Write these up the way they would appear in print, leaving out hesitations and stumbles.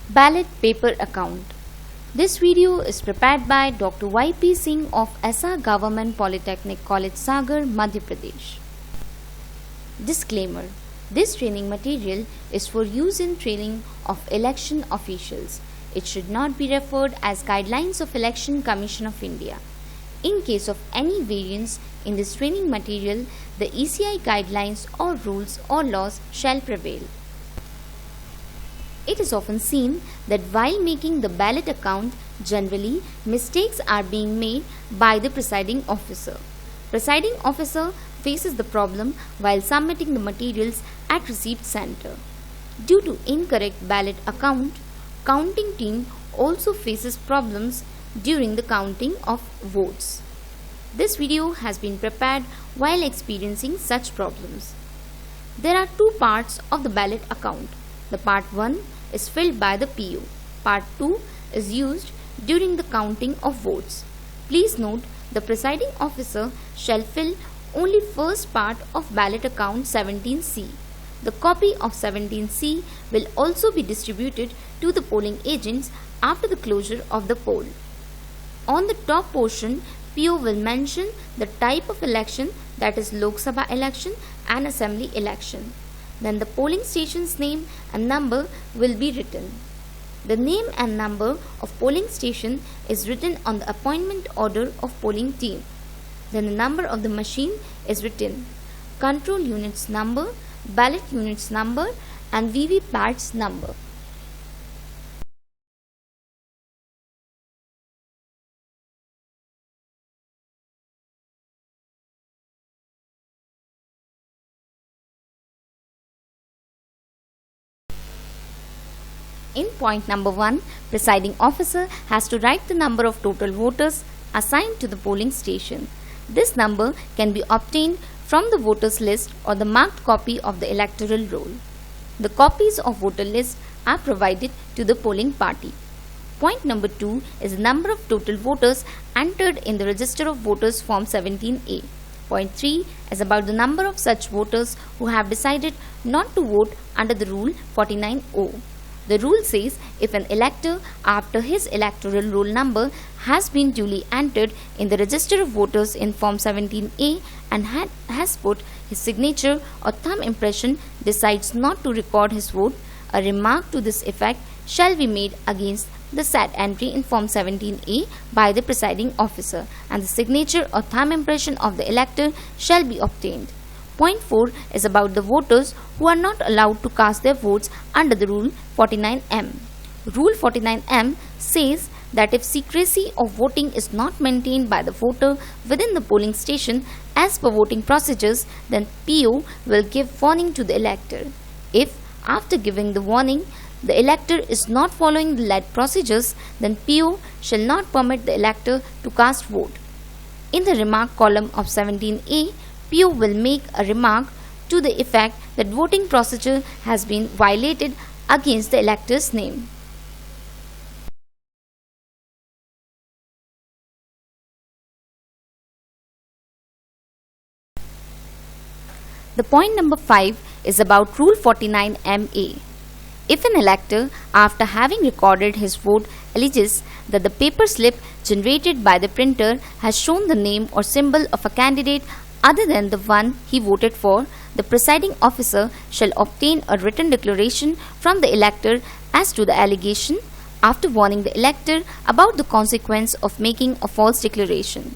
Ballot Paper Account. This video is prepared by Dr. Y.P. Singh of SR Government Polytechnic College Sagar, Madhya Pradesh. Disclaimer: this training material is for use in training of election officials. It should not be referred as guidelines of Election Commission of India. In case of any variance in this training material, the ECI guidelines or rules or laws shall prevail. It is often seen that while making the ballot account, generally mistakes are being made by the presiding officer. Presiding officer faces the problem while submitting the materials at receipt center. Due to incorrect ballot account, counting team also faces problems during the counting of votes. This video has been prepared while experiencing such problems. There are two parts of the ballot account. The part 1 is filled by the PO. Part 2 is used during the counting of votes. Please note, the presiding officer shall fill only first part of ballot account 17C. The copy of 17C will also be distributed to the polling agents after the closure of the poll. On the top portion, PO will mention the type of election, that is Lok Sabha election and Assembly election. Then the polling station's name and number will be written. The name and number of polling station is written on the appointment order of polling team. Then the number of the machine is written. Control unit's number, ballot unit's number and VVPAT's number. In point number 1, presiding officer has to write the number of total voters assigned to the polling station. This number can be obtained from the voters list or the marked copy of the electoral roll. The copies of voter list are provided to the polling party. Point number 2 is the number of total voters entered in the register of voters form 17A. Point 3 is about the number of such voters who have decided not to vote under the rule 49O. The rule says if an elector after his electoral roll number has been duly entered in the register of voters in form 17A and has put his signature or thumb impression decides not to record his vote, a remark to this effect shall be made against the said entry in form 17A by the presiding officer and the signature or thumb impression of the elector shall be obtained. Point 4 is about the voters who are not allowed to cast their votes under the Rule 49M. Rule 49M says that if secrecy of voting is not maintained by the voter within the polling station as per voting procedures, then PO will give warning to the elector. If, after giving the warning, the elector is not following the led procedures, then PO shall not permit the elector to cast vote. In the remark column of 17A, PO will make a remark to the effect that voting procedure has been violated against the elector's name. The point number 5 is about Rule 49MA. If an elector, after having recorded his vote, alleges that the paper slip generated by the printer has shown the name or symbol of a candidate other than the one he voted for, the presiding officer shall obtain a written declaration from the elector as to the allegation, after warning the elector about the consequence of making a false declaration.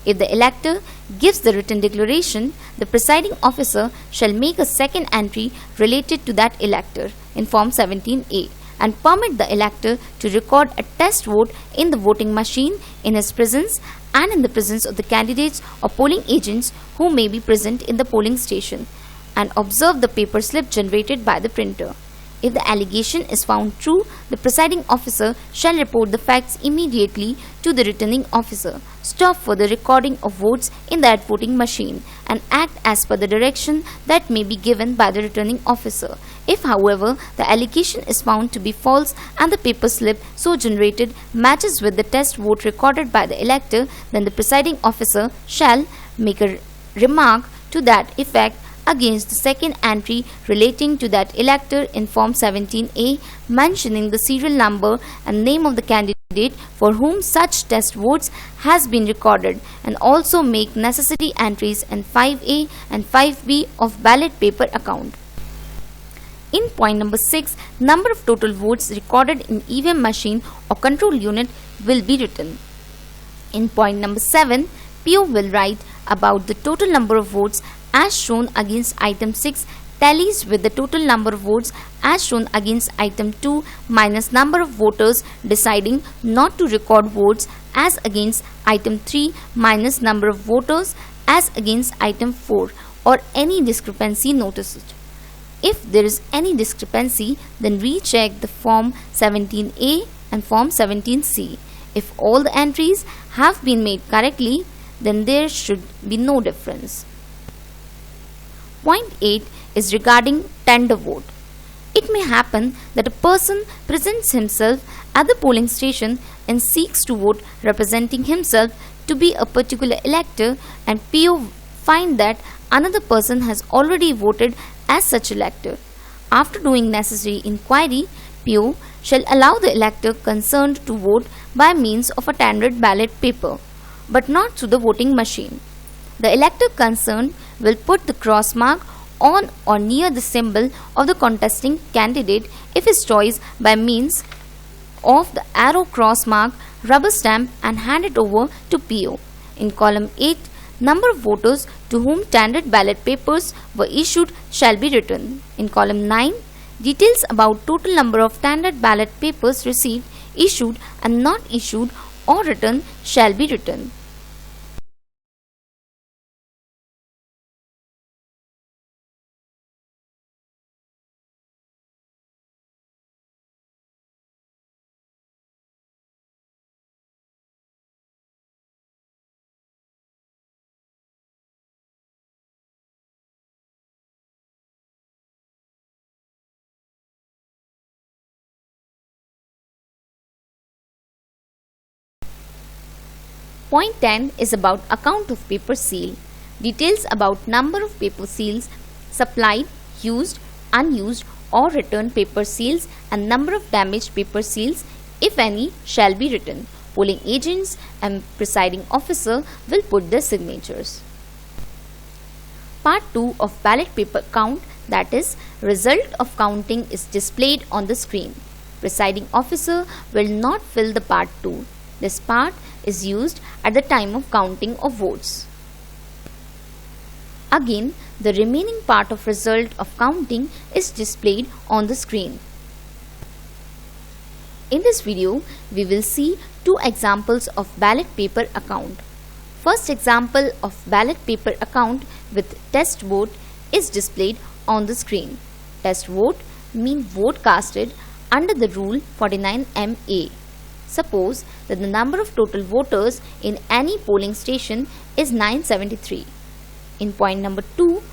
If the elector gives the written declaration, the presiding officer shall make a second entry related to that elector in form 17A and permit the elector to record a test vote in the voting machine in his presence and in the presence of the candidates or polling agents who may be present in the polling station, and observe the paper slip generated by the printer. If the allegation is found true, the presiding officer shall report the facts immediately to the returning officer, stop for the recording of votes in that voting machine, and act as per the direction that may be given by the returning officer. If, however, the allegation is found to be false and the paper slip so generated matches with the test vote recorded by the elector, then the presiding officer shall make a remark to that effect against the second entry relating to that elector in Form 17A, mentioning the serial number and name of the candidate for whom such test votes has been recorded, and also make necessary entries in 5A and 5B of ballot paper account. In point number 6, number of total votes recorded in EVM machine or control unit will be written. In point number 7, PO will write about the total number of votes as shown against item 6 tallies with the total number of votes as shown against item 2 minus number of voters deciding not to record votes as against item 3 minus number of voters as against item 4, or any discrepancy noticed. If there is any discrepancy, then recheck the Form 17A and Form 17C. If all the entries have been made correctly, then there should be no difference. Point 8 is regarding tender vote. It may happen that a person presents himself at the polling station and seeks to vote representing himself to be a particular elector, and PO find that another person has already voted as such elector. After doing necessary inquiry, PO shall allow the elector concerned to vote by means of a tendered ballot paper, but not through the voting machine. The elector concerned will put the cross mark on or near the symbol of the contesting candidate if his choice by means of the arrow cross mark, rubber stamp, and hand it over to PO. In column 8, number of voters to whom tendered ballot papers were issued shall be written. In column 9, details about total number of tendered ballot papers received, issued and not issued or written shall be written. Point 10 is about account of paper seal. Details about number of paper seals supplied, used, unused or returned paper seals and number of damaged paper seals, if any, shall be written. Polling agents and presiding officer will put their signatures. Part 2 of ballot paper count, that is, result of counting, is displayed on the screen. Presiding officer will not fill the part 2. This part is used at the time of counting of votes. Again, the remaining part of result of counting is displayed on the screen. In this video, we will see two examples of ballot paper account. First example of ballot paper account with test vote is displayed on the screen. Test vote means vote casted under the rule 49MA. Suppose that the number of total voters in any polling station is 973. In point number 2,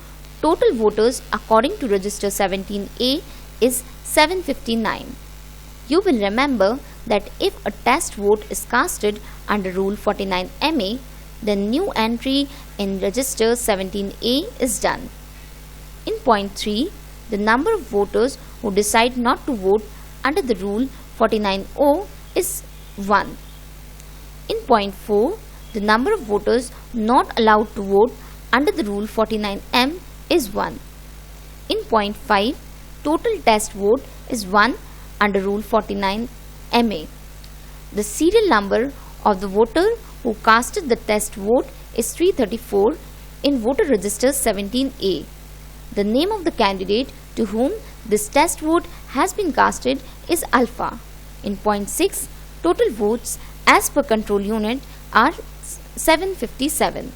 total voters according to register 17A is 759. You will remember that if a test vote is casted under rule 49MA, then new entry in register 17A is done. In point 3, the number of voters who decide not to vote under the rule 49O is 1. In point 4, the number of voters not allowed to vote under the rule 49M is 1. In point 5, total test vote is 1 under rule 49MA. The serial number of the voter who casted the test vote is 334 in voter register 17A. The name of the candidate to whom this test vote has been casted is alpha. In point 6, total votes as per control unit are 757.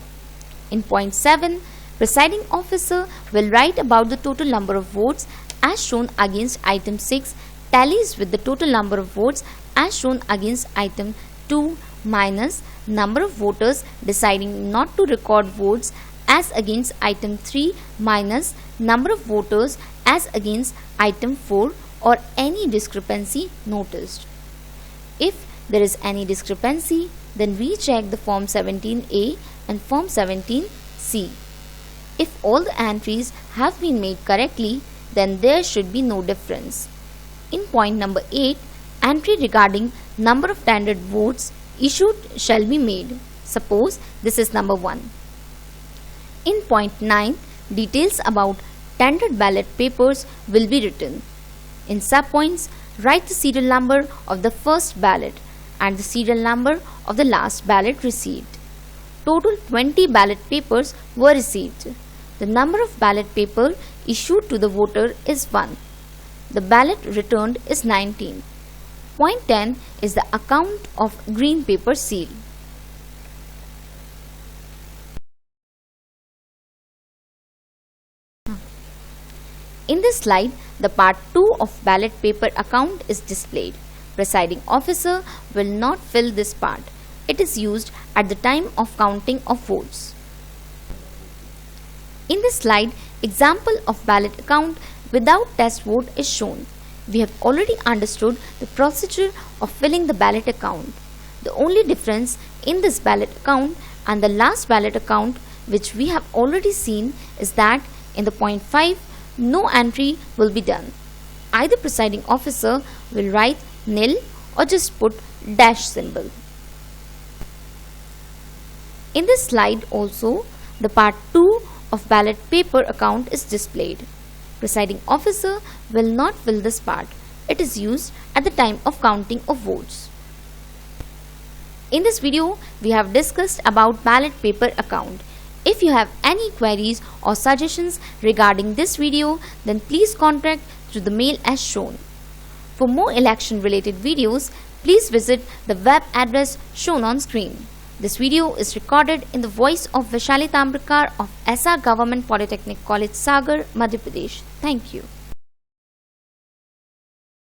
In point 7, presiding officer will write about the total number of votes as shown against item 6 tallies with the total number of votes as shown against item 2 minus number of voters deciding not to record votes as against item 3 minus number of voters as against item 4, or any discrepancy noticed. If there is any discrepancy, then recheck the Form 17A and Form 17C. If all the entries have been made correctly, then there should be no difference. In point number 8, entry regarding number of tendered votes issued shall be made. Suppose this is number 1. In point 9, details about tendered ballot papers will be written. In subpoints, write the serial number of the first ballot and the serial number of the last ballot received. Total 20 ballot papers were received. The number of ballot paper issued to the voter is 1. The ballot returned is 19. Point 10 is the account of green paper seal. In this slide, the part 2 of ballot paper account is displayed. Presiding officer will not fill this part. It is used at the time of counting of votes. In this slide, example of ballot account without test vote is shown. We have already understood the procedure of filling the ballot account. The only difference in this ballot account and the last ballot account, which we have already seen, is that in the point 5, no entry will be done. Either presiding officer will write nil or just put dash symbol. In this slide also, the part 2 of ballot paper account is displayed. Presiding officer will not fill this part. It is used at the time of counting of votes. In this video, we have discussed about ballot paper account. If you have any queries or suggestions regarding this video, then please contact through the mail as shown. For more election related videos, please visit the web address shown on screen. This video is recorded in the voice of Vaishali Tambrikar of SR Government Polytechnic College, Sagar, Madhya Pradesh. Thank you.